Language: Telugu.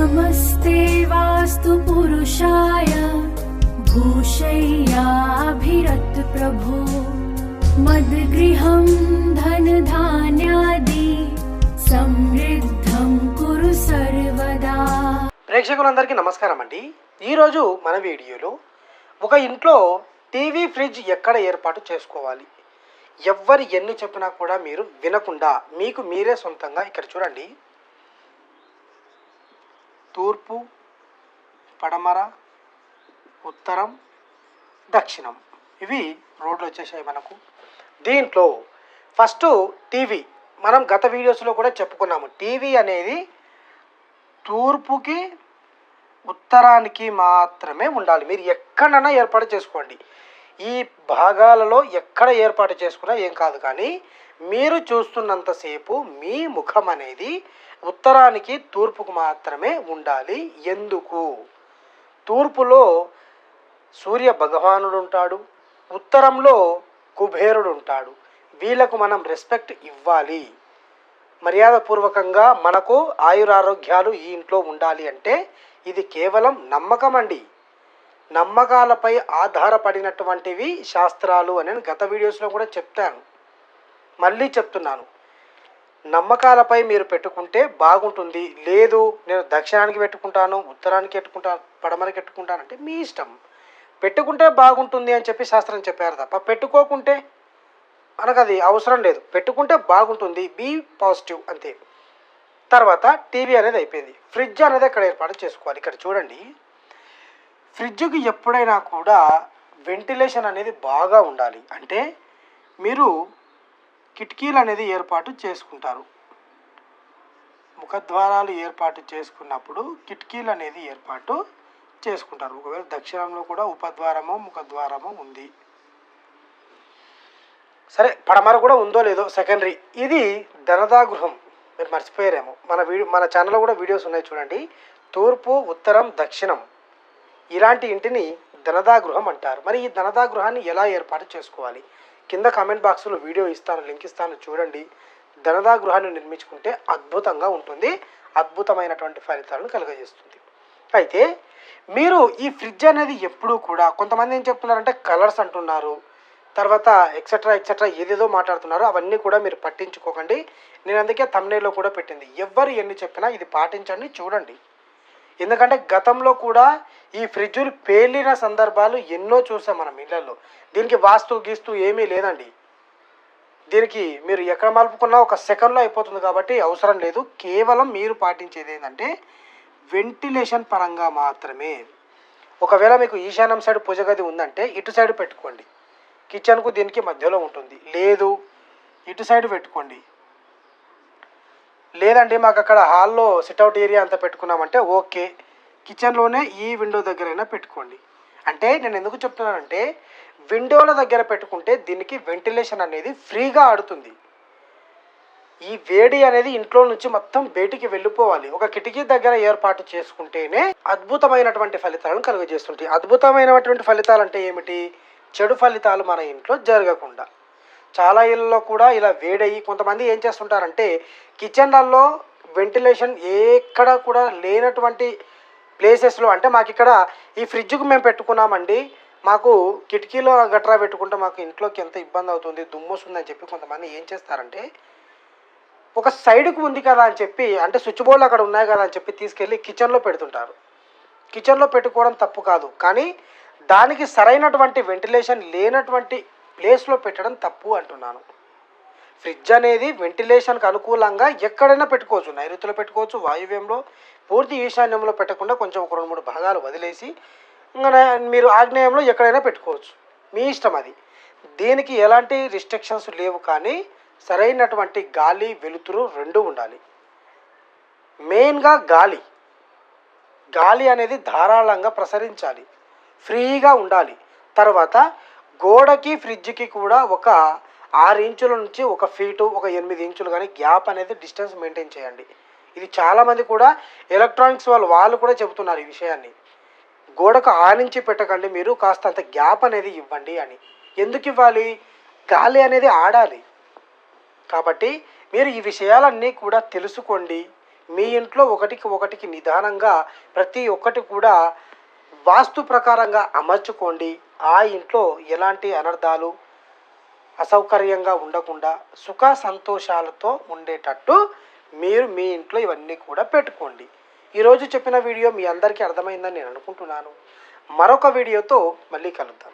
नमस्ते वास्तु पुरुषाय भूषय्याभिरत प्रभो मद्गृहं धनधान्यादि समृद्धं कुरु सर्वदा। ప్రేక్షకులందరికీ నమస్కారం అండి. ఈరోజు మన వీడియోలో ఒక ఇంట్లో టీవీ ఫ్రిడ్జ్ ఎక్కడ ఏర్పాటు చేసుకోవాలి, ఎవ్వరు ఎన్ని చెప్పినా కూడా మీరు వినకుండా మీకు మీరే సొంతంగా ఇక్కడ చూడండి, తూర్పు, పడమర, ఉత్తరం, దక్షిణం ఇవి రోడ్లు వచ్చేసాయి మనకు. దీంట్లో ఫస్ట్ టీవీ, మనం గత వీడియోస్లో కూడా చెప్పుకున్నాము, టీవీ అనేది తూర్పుకి ఉత్తరానికి మాత్రమే ఉండాలి. మీరు ఎక్కడైనా ఏర్పాటు చేసుకోండి, ఈ భాగాలలో ఎక్కడ ఏర్పాటు చేసుకున్నా ఏం కాదు, కానీ మీరు చూస్తున్నంతసేపు మీ ముఖం అనేది ఉత్తరానికి తూర్పుకు మాత్రమే ఉండాలి. ఎందుకు? తూర్పులో సూర్య భగవానుడు ఉంటాడు, ఉత్తరంలో కుబేరుడు ఉంటాడు. వీళ్ళకు మనం రెస్పెక్ట్ ఇవ్వాలి. మర్యాదపూర్వకంగా మనకు ఆయురారోగ్యాలు ఈ ఇంట్లో ఉండాలి అంటే ఇది కేవలం నమ్మకం అండి. నమ్మకాలపై ఆధారపడినటువంటివి శాస్త్రాలు అని గత వీడియోస్లో కూడా చెప్తాను, మళ్ళీ చెప్తున్నాను. నమ్మకాలపై మీరు పెట్టుకుంటే బాగుంటుంది. లేదు నేను దక్షిణానికి పెట్టుకుంటాను, ఉత్తరానికి పెట్టుకుంటాను, పడమరకి పెట్టుకుంటాను అంటే మీ ఇష్టం. పెట్టుకుంటే బాగుంటుంది అని చెప్పి శాస్త్రం చెప్పారు తప్ప పెట్టుకోకుంటే మనకు అది అవసరం లేదు. పెట్టుకుంటే బాగుంటుంది, బీ పాజిటివ్ అంతే. తర్వాత టీవీ అనేది అయిపోయింది. ఫ్రిడ్జ్ అనేది ఇక్కడ ఏర్పాటు చేసుకోవాలి. ఇక్కడ చూడండి, ఫ్రిడ్జ్కి ఎప్పుడైనా కూడా వెంటిలేషన్ అనేది బాగా ఉండాలి. అంటే మీరు కిటికీలు అనేది ఏర్పాటు చేసుకుంటారు, ముఖద్వారాలు ఏర్పాటు చేసుకున్నప్పుడు కిటికీలు అనేది ఏర్పాటు చేసుకుంటారు. ఒకవేళ దక్షిణంలో కూడా ఉపద్వారము ముఖద్వారము ఉంది, సరే పడమర కూడా ఉందో లేదో సెకండరీ. ఇది ధనదా గృహం, మీరు మర్చిపోయారేమో, మన ఛానల్లో కూడా వీడియోస్ ఉన్నాయి చూడండి. తూర్పు, ఉత్తరం, దక్షిణం ఇలాంటి ఇంటిని ధనదా గృహం అంటారు. మరి ఈ ధనదా గృహాన్ని ఎలా ఏర్పాటు చేసుకోవాలి? కింద కామెంట్ బాక్స్లో వీడియో ఇస్తాను, లింక్ ఇస్తాను, చూడండి. ధనదా గృహాన్ని నిర్మించుకుంటే అద్భుతంగా ఉంటుంది, అద్భుతమైనటువంటి ఫలితాలను కలుగజేస్తుంది. అయితే మీరు ఈ ఫ్రిడ్జ్ అనేది ఎప్పుడూ కూడా, కొంతమంది ఏం చెప్తున్నారంటే కలర్స్ అంటున్నారు, తర్వాత ఎక్సెట్రా ఏదేదో మాట్లాడుతున్నారు. అవన్నీ కూడా మీరు పట్టించుకోకండి. నేను అందుకే థంబ్నెయిల్లో కూడా పెట్టింది, ఎవ్వరు ఎన్ని చెప్పినా ఇది పాటించండి, చూడండి. ఎందుకంటే గతంలో కూడా ఈ ఫ్రిడ్జులు పేలిన సందర్భాలు ఎన్నో చూసాం మనం ఇళ్లలో. దీనికి వాస్తు గీస్తూ ఏమీ లేదండి. దీనికి మీరు ఎక్కడ మలుపుకున్నా ఒక సెకండ్లో అయిపోతుంది, కాబట్టి అవసరం లేదు. కేవలం మీరు పాటించేది ఏంటంటే వెంటిలేషన్ పరంగా మాత్రమే. ఒకవేళ మీకు ఈశాన్యం సైడ్ పూజ గది ఉందంటే ఇటు సైడ్ పెట్టుకోండి, కిచెన్కు దీనికి మధ్యలో ఉంటుంది. లేదు ఇటు సైడ్ పెట్టుకోండి. లేదండి మాకు అక్కడ హాల్లో సిట్అవుట్ ఏరియా అంతా పెట్టుకున్నామంటే ఓకే, కిచెన్లోనే ఈ విండో దగ్గరైనా పెట్టుకోండి. అంటే నేను ఎందుకు చెప్తున్నానంటే విండోల దగ్గర పెట్టుకుంటే దీనికి వెంటిలేషన్ అనేది ఫ్రీగా ఆడుతుంది. ఈ వేడి అనేది ఇంట్లో నుంచి మొత్తం బయటికి వెళ్ళిపోవాలి. ఒక కిటికీ దగ్గర ఏర్పాటు చేసుకుంటేనే అద్భుతమైనటువంటి ఫలితాలను కలుగజేస్తుంటాయి. అద్భుతమైనటువంటి ఫలితాలు అంటే ఏమిటి? చెడు ఫలితాలు మన ఇంట్లో జరగకుండా. చాలా ఇళ్ళలో కూడా ఇలా వేడయ్యి కొంతమంది ఏం చేస్తుంటారంటే కిచెన్లలో వెంటిలేషన్ ఎక్కడ కూడా లేనటువంటి ప్లేసెస్లో, అంటే మాకు ఇక్కడ ఈ ఫ్రిడ్జ్కి మేము పెట్టుకున్నామండి, మాకు కిటికీలో గట్రా పెట్టుకుంటే మాకు ఇంట్లోకి ఎంత ఇబ్బంది అవుతుంది, దుమ్ము వస్తుందని చెప్పి కొంతమంది ఏం చేస్తారంటే ఒక సైడ్కు ఉంది కదా అని చెప్పి, అంటే స్విచ్ బోర్డులు అక్కడ ఉన్నాయి కదా అని చెప్పి తీసుకెళ్ళి కిచెన్లో పెడుతుంటారు. కిచెన్లో పెట్టుకోవడం తప్పు కాదు, కానీ దానికి సరైనటువంటి వెంటిలేషన్ లేనటువంటి ప్లేస్లో పెట్టడం తప్పు అంటున్నాను. ఫ్రిడ్జ్ అనేది వెంటిలేషన్కి అనుకూలంగా ఎక్కడైనా పెట్టుకోవచ్చు, నైరుతిలో పెట్టుకోవచ్చు, వాయువ్యంలో, పూర్తి ఈశాన్యంలో పెట్టకుండా కొంచెం ఒక 2-3 భాగాలు వదిలేసి ఇంకా మీరు ఆగ్నేయంలో ఎక్కడైనా పెట్టుకోవచ్చు, మీ ఇష్టం అది. దీనికి ఎలాంటి రిస్ట్రిక్షన్స్ లేవు, కానీ సరైనటువంటి గాలి వెలుతురు రెండూ ఉండాలి. మెయిన్గా గాలి అనేది ధారాళంగా ప్రసరించాలి, ఫ్రీగా ఉండాలి. తర్వాత గోడకి ఫ్రిడ్జ్కి కూడా ఒక 6 ఇంచుల నుంచి 1 ఫీటు, ఒక 8 ఇంచులు కానీ గ్యాప్ అనేది డిస్టెన్స్ మెయింటైన్ చేయండి. ఇది చాలామంది కూడా ఎలక్ట్రానిక్స్ వాళ్ళు కూడా చెబుతున్నారు ఈ విషయాన్ని. గోడకు 6 ఇంచి పెట్టకండి, మీరు కాస్త అంత గ్యాప్ అనేది ఇవ్వండి అని. ఎందుకు ఇవ్వాలి? గాలి అనేది ఆడాలి. కాబట్టి మీరు ఈ విషయాలన్నీ కూడా తెలుసుకోండి. మీ ఇంట్లో ఒకటికి ఒకటికి నిదానంగా ప్రతి ఒక్కటి కూడా వాస్తు ప్రకారంగా అమర్చుకోండి. ఆ ఇంట్లో ఎలాంటి అనర్థాలు అసౌకర్యంగా ఉండకుండా సుఖ సంతోషాలతో ఉండేటట్టు మీరు మీ ఇంట్లో ఇవన్నీ కూడా పెట్టుకోండి. ఈరోజు చెప్పిన వీడియో మీ అందరికీ అర్థమైందని నేను అనుకుంటున్నాను. మరొక వీడియోతో మళ్ళీ కలుద్దాం.